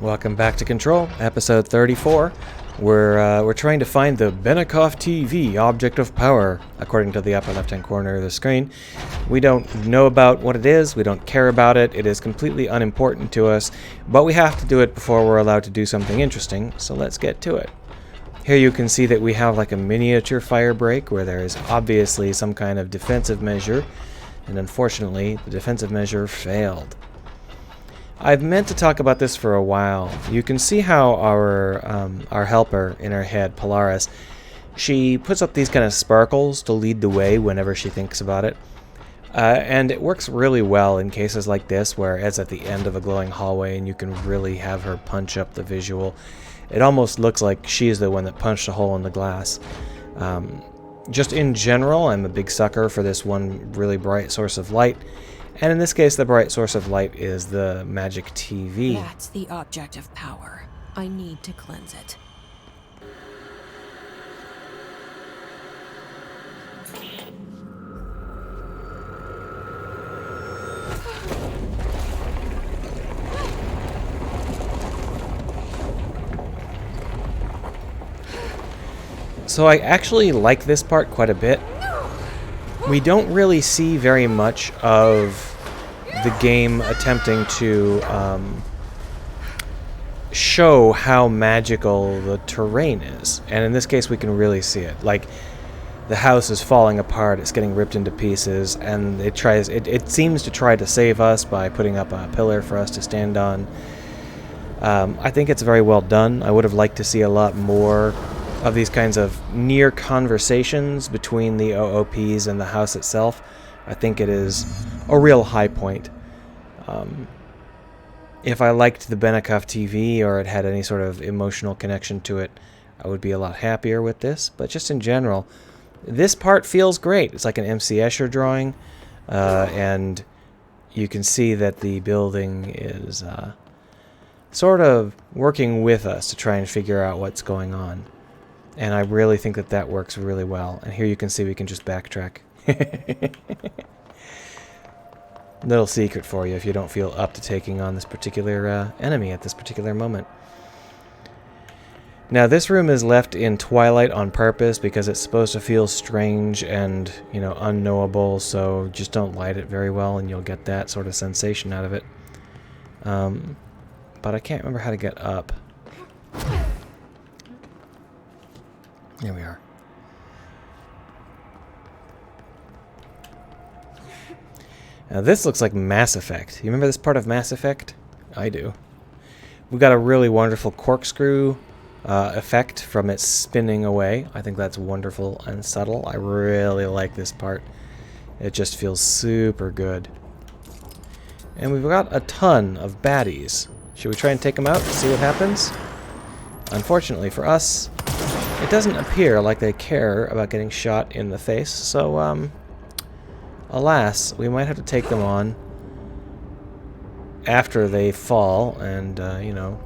Welcome back to Control, episode 34. We're trying to find the Benicoff TV object of power, according to the upper left-hand corner of the screen. We don't know about what it is, we don't care about it, it is completely unimportant to us, but we have to do it before we're allowed to do something interesting, so let's get to it. Here you can see that we have like a miniature fire break where there is obviously some kind of defensive measure, and unfortunately the defensive measure failed. I've meant to talk about this for a while. You can see how our helper in her head, Polaris, she puts up these kind of sparkles to lead the way whenever she thinks about it. And it works really well in cases like this where it's at the end of a glowing hallway and you can really have her punch up the visual. It almost looks like she's the one that punched a hole in the glass. Just in general, I'm a big sucker for this one really bright source of light. And in this case, the bright source of light is the magic TV. That's the object of power. I need to cleanse it. So I actually like this part quite a bit. We don't really see very much of the game attempting to show how magical the terrain is. And in this case, we can really see it. Like, the house is falling apart, it's getting ripped into pieces, and it seems to try to save us by putting up a pillar for us to stand on. I think it's very well done. I would have liked to see a lot more of these kinds of near conversations between the OOPs and the house itself. I think it is a real high point. If I liked the Benicoff TV or it had any sort of emotional connection to it, I would be a lot happier with this. But just in general, this part feels great. It's like an MC Escher drawing, and you can see that the building is sort of working with us to try and figure out what's going on. And I really think that that works really well. And here you can see we can just backtrack. Little secret for you if you don't feel up to taking on this particular enemy at this particular moment. Now this room is left in twilight on purpose because it's supposed to feel strange and, you know, unknowable, so just don't light it very well and you'll get that sort of sensation out of it. But I can't remember how to get up. Here we are. Now this looks like Mass Effect. You remember this part of Mass Effect? I do. We've got a really wonderful corkscrew effect from it spinning away. I think that's wonderful and subtle. I really like this part. It just feels super good. And we've got a ton of baddies. Should we try and take them out and see what happens? Unfortunately for us, it doesn't appear like they care about getting shot in the face, so, alas, we might have to take them on after they fall, and, you know,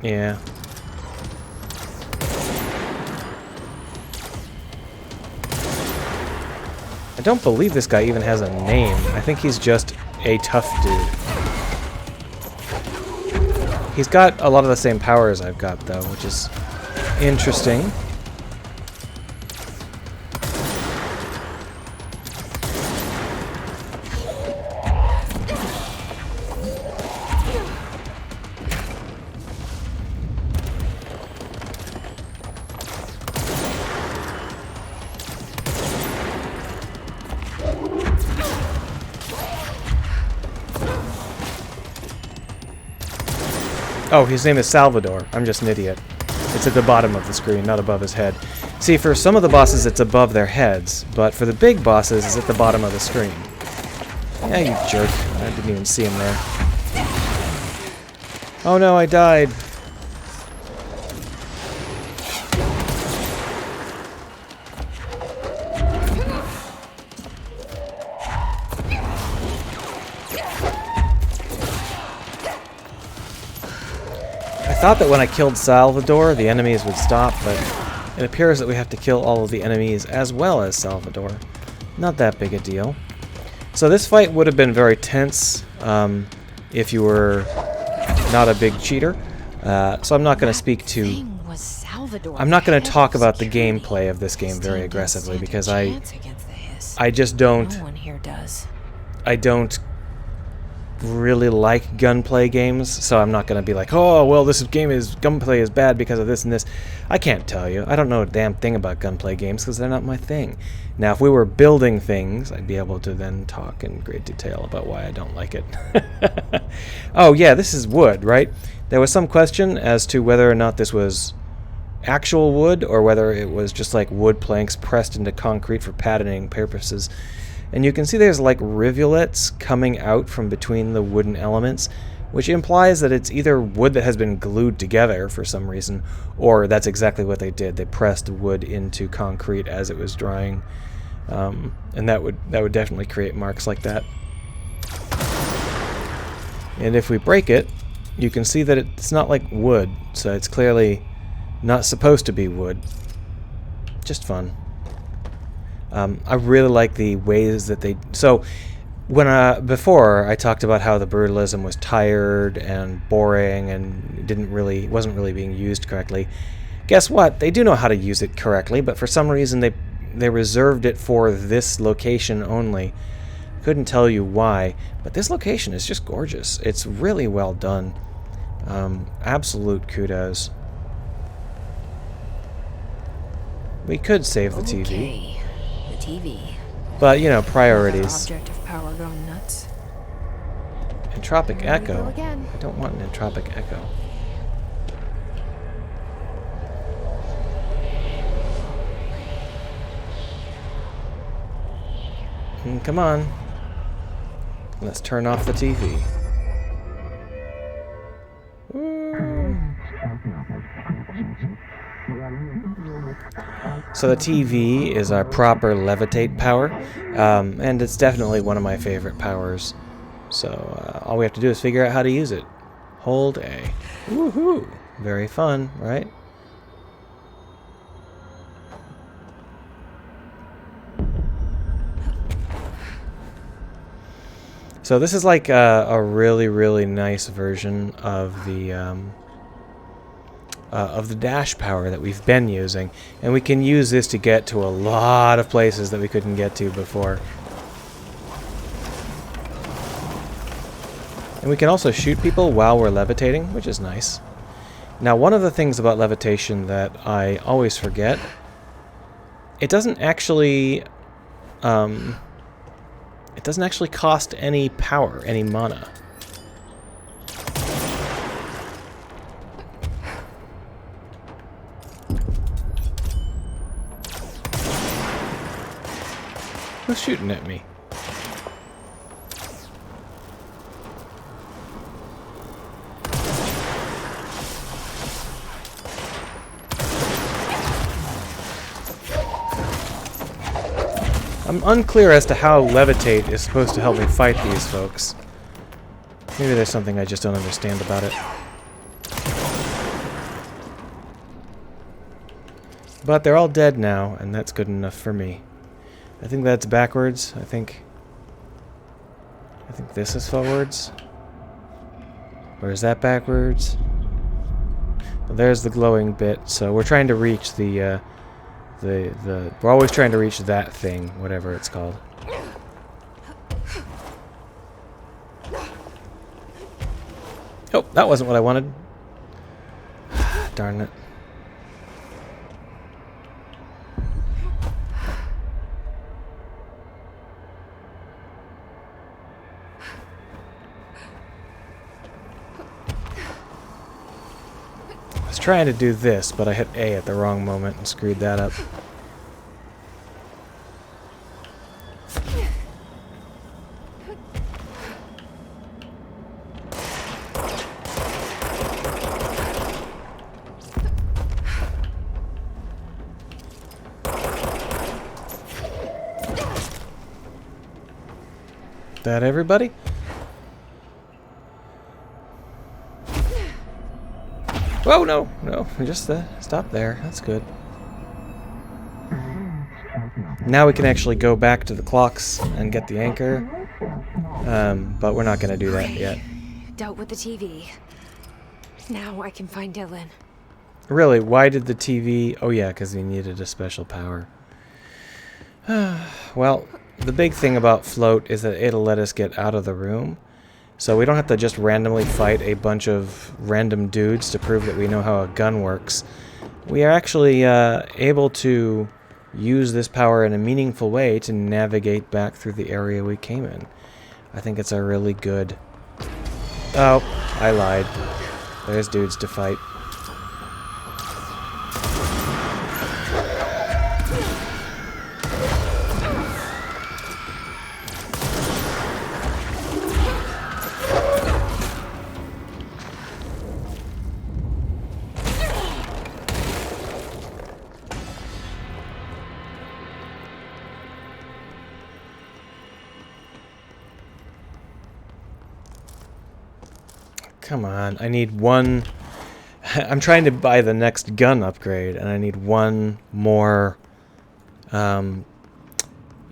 yeah. I don't believe this guy even has a name. I think he's just a tough dude. He's got a lot of the same powers I've got, though, which is interesting. Oh, his name is Salvador. I'm just an idiot. It's at the bottom of the screen, not above his head. See, for some of the bosses, it's above their heads, but for the big bosses, it's at the bottom of the screen. Yeah, you jerk. I didn't even see him there. Oh no, I died. I thought that when I killed Salvador, the enemies would stop, but it appears that we have to kill all of the enemies as well as Salvador. Not that big a deal. So this fight would have been very tense if you were not a big cheater. So I'm not going to speak to... I'm not going to talk about the gameplay of this game very aggressively because I just don't... No one here does. I don't really like gunplay games, so I'm not going to be like, oh, well, gunplay is bad because of this and this. I can't tell you. I don't know a damn thing about gunplay games because they're not my thing. Now, if we were building things, I'd be able to then talk in great detail about why I don't like it. Oh, yeah, this is wood, right? There was some question as to whether or not this was actual wood or whether it was just like wood planks pressed into concrete for patterning purposes. And you can see there's like rivulets coming out from between the wooden elements, which implies that it's either wood that has been glued together for some reason, or that's exactly what they did. They pressed wood into concrete as it was drying, and that would definitely create marks like that. And if we break it, you can see that it's not like wood, so it's clearly not supposed to be wood. Just fun. I really like the ways that they... So, when before I talked about how the brutalism was tired and boring and wasn't really being used correctly, guess what? They do know how to use it correctly, but for some reason they reserved it for this location only. Couldn't tell you why, but this location is just gorgeous. It's really well done. Absolute kudos. We could save the TV. Okay. TV. But, you know, priorities. Object of power gone nuts. Entropic Here we go echo. again. I don't want an entropic echo. Come on. Let's turn off the TV. So the TV is our proper levitate power, and it's definitely one of my favorite powers. So all we have to do is figure out how to use it. Hold A. Woohoo! Very fun, right? So this is like a really, really nice version of the dash power that we've been using, and we can use this to get to a lot of places that we couldn't get to before. And we can also shoot people while we're levitating, which is nice. Now, one of the things about levitation that I always forget, it doesn't actually cost any power, any mana. Who's shooting at me? I'm unclear as to how levitate is supposed to help me fight these folks. Maybe there's something I just don't understand about it. But they're all dead now, and that's good enough for me. I think that's backwards. I think this is forwards. Or is that backwards? Well, there's the glowing bit. So we're trying to reach we're always trying to reach that thing, whatever it's called. Oh, that wasn't what I wanted. Darn it. I was trying to do this, but I hit A at the wrong moment and screwed that up. That everybody? Whoa, no, just stop there. That's good. Now we can actually go back to the clocks and get the anchor, but we're not going to do that yet. dealt with the TV. Now I can find Dylan. Really, why did the TV... Oh yeah, because he needed a special power. Well, the big thing about float is that it'll let us get out of the room. So we don't have to just randomly fight a bunch of random dudes to prove that we know how a gun works. We are actually able to use this power in a meaningful way to navigate back through the area we came in. I think it's a really good... Oh, I lied. There's dudes to fight. Come on, I need one... I'm trying to buy the next gun upgrade, and I need one more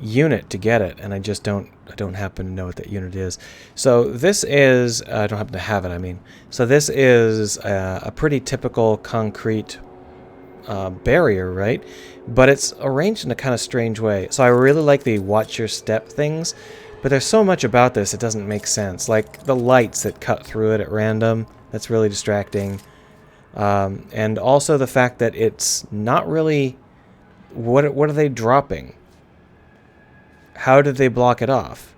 unit to get it, and I just don't happen to know what that unit is. So this is... I don't happen to have it, I mean. So this is a pretty typical concrete barrier, right? But it's arranged in a kind of strange way. So I really like the watch your step things. But there's so much about this it doesn't make sense. Like the lights that cut through it at random, that's really distracting. And also the fact that it's not really... What are they dropping? How did they block it off?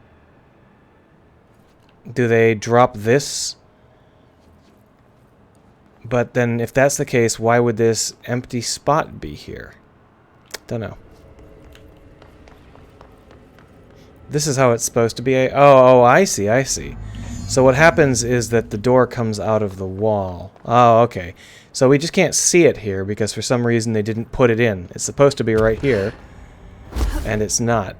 Do they drop this? But then if that's the case, why would this empty spot be here? Don't know. This is how it's supposed to be. Oh, I see, I see. So what happens is that the door comes out of the wall. Oh, okay. So we just can't see it here because for some reason they didn't put it in. It's supposed to be right here, and it's not.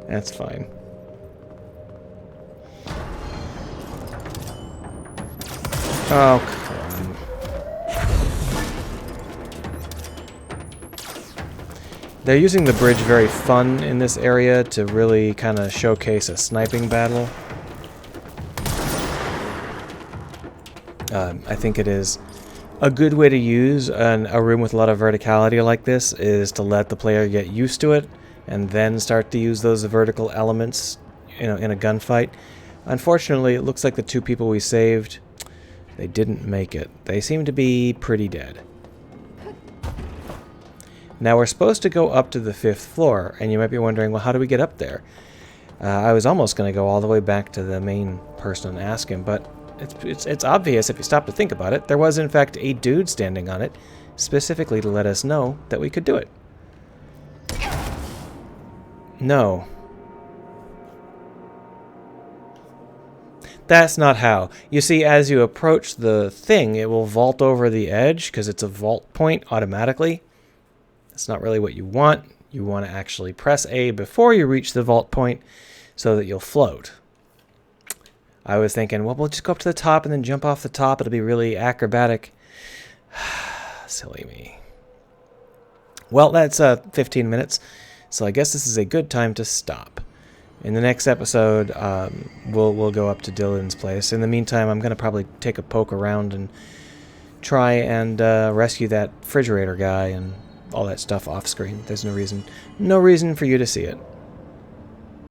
That's fine. Oh, come on. They're using the bridge very fun in this area to really kind of showcase a sniping battle. I think it is a good way to use a room with a lot of verticality like this is to let the player get used to it and then start to use those vertical elements, you know, in a gunfight. Unfortunately, it looks like the two people we saved, they didn't make it. They seem to be pretty dead. Now we're supposed to go up to the 5th floor, and you might be wondering, well, how do we get up there? I was almost going to go all the way back to the main person and ask him, but it's obvious if you stop to think about it. There was, in fact, a dude standing on it, specifically to let us know that we could do it. No. That's not how. You see, as you approach the thing, it will vault over the edge, because it's a vault point automatically. That's not really what you want. You want to actually press A before you reach the vault point so that you'll float. I was thinking, well, we'll just go up to the top and then jump off the top. It'll be really acrobatic. Silly me. Well, that's 15 minutes, so I guess this is a good time to stop. In the next episode, we'll go up to Dylan's place. In the meantime, I'm going to probably take a poke around and try and rescue that refrigerator guy and all that stuff off screen. There's no reason for you to see it.